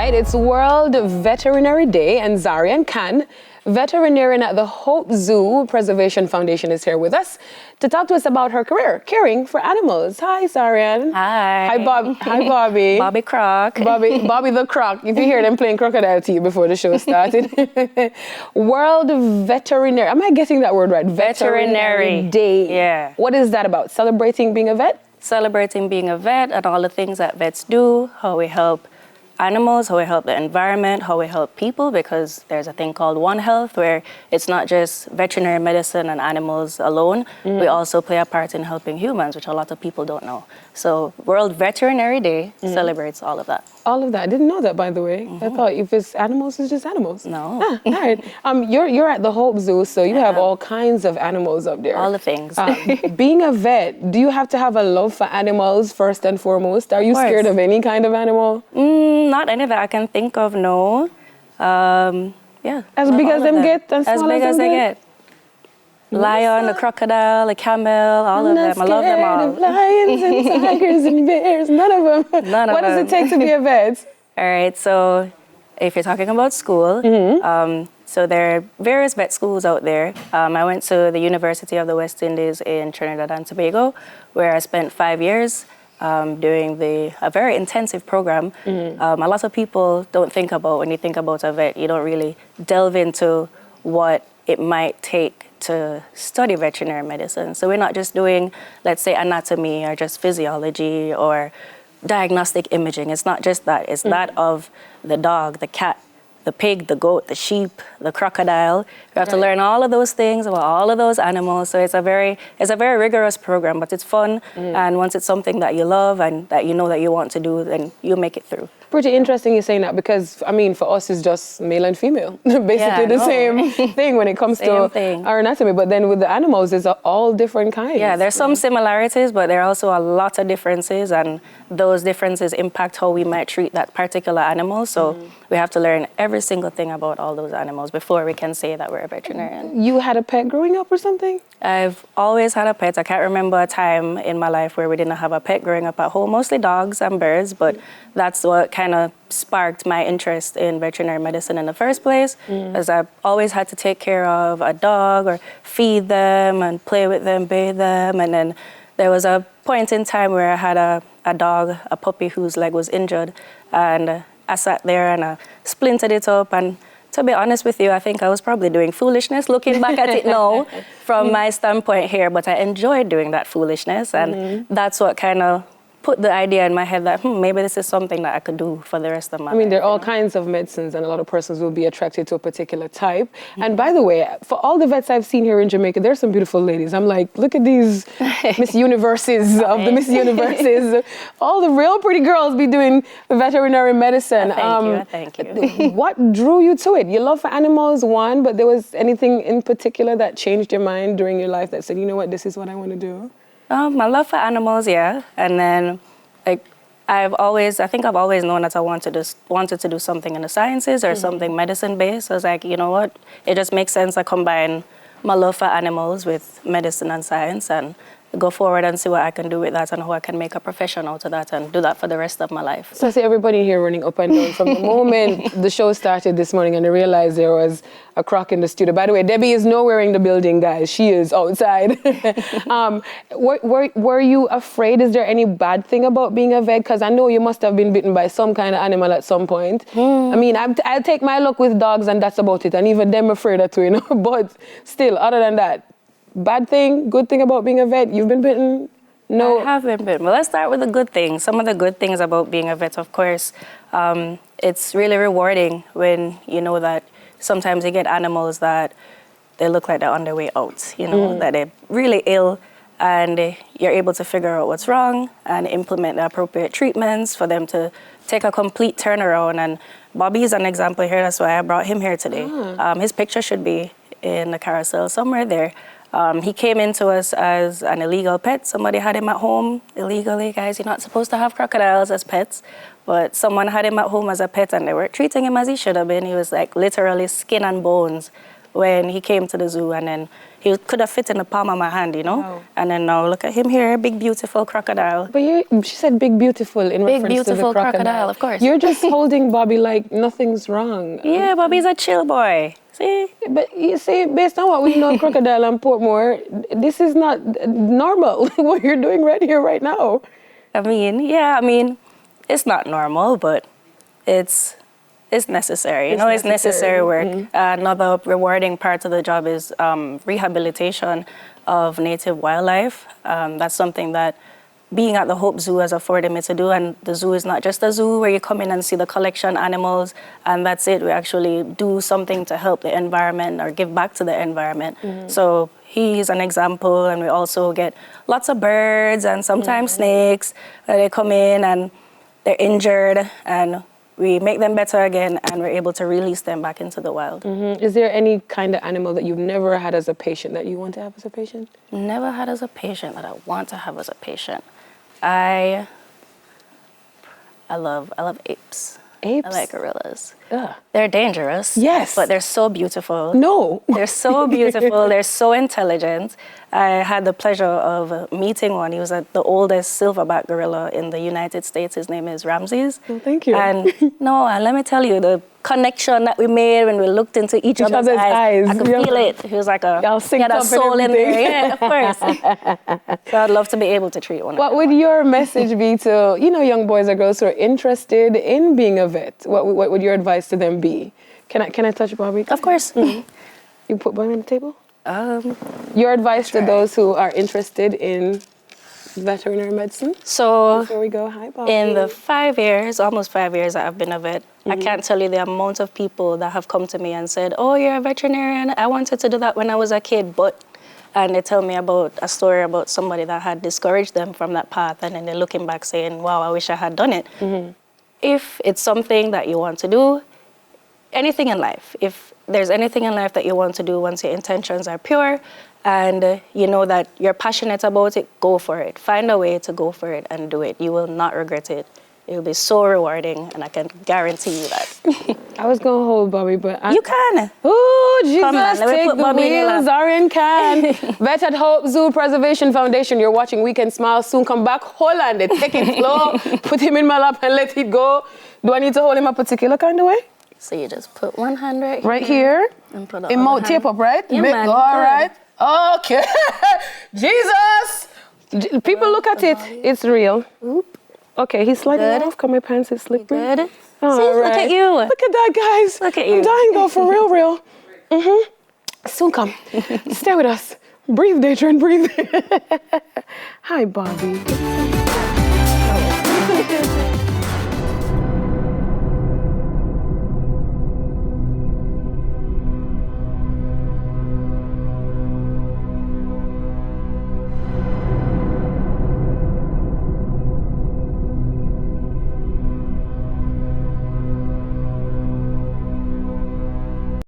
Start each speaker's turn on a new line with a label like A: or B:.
A: right, it's World Veterinary Day, and Zarian Khan, veterinarian at the Hope Zoo Preservation Foundation, is here with us to talk to us about her career, caring for animals. Hi, Zarian.
B: Hi.
A: Hi, Bobby.
B: Bobby Croc.
A: Bobby the Croc. If you hear them playing crocodile to you before the show started. World Veterinary. Am I getting that word right?
B: Veterinary
A: Day.
B: Yeah.
A: What is that about? Celebrating being a vet?
B: Celebrating being a vet and all the things that vets do, how we help animals, how we help the environment, how we help people, because there's a thing called One Health where it's not just veterinary medicine and animals alone. We also play a part in helping humans, which a lot of people don't know. So World Veterinary Day celebrates all of that.
A: All of that. I didn't know that, by the way. I thought if it's animals, it's just animals.
B: No.
A: All right. You're at the Hope Zoo, so you have all kinds of animals up there.
B: All the things.
A: Being a vet, do you have to have a love for animals first and foremost? Are you scared of any kind of animal?
B: Not any that I can think of, no. Yeah.
A: As big as them get?
B: As big as they get. Lion, the crocodile, the camel, all of them. I love them all.
A: Of lions and tigers and bears, none of them.
B: None of
A: What does it take to be a vet?
B: All right, so if you're talking about school, so there are various vet schools out there. I went to the University of the West Indies in Trinidad and Tobago, where I spent 5 years doing a very intensive program. A lot of people don't think about, when you think about a vet, you don't really delve into what it might take to study veterinary medicine. So we're not just doing, let's say, anatomy or just physiology or diagnostic imaging. It's not just that. It's that of the dog, the cat, the pig, the goat, the sheep, the crocodile. You have to learn all of those things about all of those animals. So it's a very rigorous program, but it's fun. And once it's something that you love and that you know that you want to do, then you make it through.
A: Pretty interesting you saying that, because I mean, for us it's just male and female, basically the same thing when it comes to our anatomy. But then with the animals, it's all different kinds.
B: Yeah, there's some similarities, but there are also a lot of differences, and those differences impact how we might treat that particular animal. So we have to learn every single thing about all those animals before we can say that we're a veterinarian.
A: You had a pet growing up or something?
B: I've always had a pet. I can't remember a time in my life where we didn't have a pet growing up at home, mostly dogs and birds, but that's what kind of sparked my interest in veterinary medicine in the first place, because I've always had to take care of a dog or feed them and play with them, bathe them. And then there was a point in time where I had a dog, a puppy whose leg was injured, and I sat there and I splintered it up. And to be honest with you, I think I was probably doing foolishness looking back at it now from my standpoint here, but I enjoyed doing that foolishness, and that's what kind of put the idea in my head that maybe this is something that I could do for the rest of my life.
A: I mean, there are all kinds of medicines, and a lot of persons will be attracted to a particular type. And by the way, for all the vets I've seen here in Jamaica, there's some beautiful ladies. I'm like, look at these Miss Universes of the Miss Universes. All the real pretty girls be doing veterinary medicine.
B: Thank you.
A: What drew you to it? Your love for animals, one, but there was anything in particular that changed your mind during your life that said, you know what, this is what I want to do?
B: My love for animals, yeah. And then, I think I've always known that I wanted to do something in the sciences or something medicine-based. So I was like, you know what? It just makes sense I combine my love for animals with medicine and science and go forward and see what I can do with that and how I can make a profession out of that and do that for the rest of my life.
A: So I see everybody here running up and down from the moment the show started this morning, and I realized there was a croc in the studio. By the way, Debbie is nowhere in the building, guys. She is outside. Were you afraid? Is there any bad thing about being a vet? Because I know you must have been bitten by some kind of animal at some point. I mean, I'll take my luck with dogs and that's about it. And even them afraid of it, But still, other than that, bad thing, good thing about being a vet? You've been bitten? No.
B: I have been bitten. Well, let's start with the good things. Some of the good things about being a vet, of course, it's really rewarding when you know that sometimes you get animals that they look like they're on their way out, that they're really ill, and you're able to figure out what's wrong and implement the appropriate treatments for them to take a complete turnaround. And Bobby is an example here. That's why I brought him here today. His picture should be in the carousel somewhere there. He came into us as an illegal pet. Somebody had him at home illegally. Guys, you're not supposed to have crocodiles as pets, but someone had him at home as a pet and they weren't treating him as he should have been. He was like literally skin and bones when he came to the zoo, and then he could have fit in the palm of my hand, you know?
A: Wow.
B: And then now look at him here, big, beautiful crocodile.
A: But she said big, beautiful in
B: Big,
A: reference to the
B: beautiful crocodile, of course.
A: You're just holding Bobby like nothing's wrong.
B: Yeah, Bobby's a chill boy. See?
A: But you see, based on what we know of crocodile and Portmore, this is not normal, what you're doing right here, right now.
B: I mean, it's not normal, but it's necessary. You know, it's necessary work. Another rewarding part of the job is rehabilitation of native wildlife. That's something that being at the Hope Zoo has afforded me to do. And the zoo is not just a zoo where you come in and see the collection animals and that's it. We actually do something to help the environment or give back to the environment. So he's an example, and we also get lots of birds and sometimes snakes. They come in and they're injured, and we make them better again, and we're able to release them back into the wild.
A: Is there any kind of animal that you've never had as a patient that you want to have as a patient?
B: Never had as a patient that I want to have as a patient. I love apes.
A: Apes?
B: I like gorillas.
A: Ugh.
B: They're dangerous.
A: Yes.
B: But they're so beautiful.
A: No.
B: They're so beautiful. They're so intelligent. I had the pleasure of meeting one. He was the oldest silverback gorilla in the United States. His name is Ramses.
A: Oh, thank you.
B: And let me tell you, the connection that we made when we looked into each other's eyes. I could feel it. He was like he had a soul in there. Yeah, of course. So I'd love to be able to treat one.
A: What would your message be to, young boys or girls who are interested in being a vet? What would your advice to them be? Can I touch Bobby?
B: Of course.
A: You put Bobby on the table? Your advice to those who are interested in veterinary medicine?
B: So
A: before we go, hi Bobby.
B: In the almost 5 years that I've been a vet, I can't tell you the amount of people that have come to me and said, oh, you're a veterinarian. I wanted to do that when I was a kid, and they tell me about a story about somebody that had discouraged them from that path, and then they're looking back saying, wow, I wish I had done it. If it's something that you want to do, anything in life, if there's anything in life that you want to do, once your intentions are pure and you know that you're passionate about it, go for it. Find a way to go for it and do it. You will not regret it. It will be so rewarding, and I can guarantee you that.
A: I was going to hold Bobby, but
B: you can.
A: Oh, Jesus,
B: Come on, let me
A: take
B: put
A: the
B: Bobby in your
A: wheels,
B: lap.
A: Aaron can. Vet at Hope Zoo Preservation Foundation. You're watching Weekend Smile. Soon come back. Hold on, take it slow. Put him in my lap and let it go. Do I need to hold him a particular kind of way?
B: So you just put one hand
A: right here.
B: And put the
A: it might tape up, right?
B: Yeah, man.
A: All right. Okay. Jesus. People look at it. It's real.
B: Oop.
A: Okay, he's sliding
B: Good.
A: off. Come, my pants is slippery.
B: Good.
A: All
B: See,
A: right.
B: look at you.
A: Look at that, guys.
B: Look at you.
A: I'm dying though, for real. Soon come. Stay with us. Breathe, Datron, breathe. Hi, Bobby.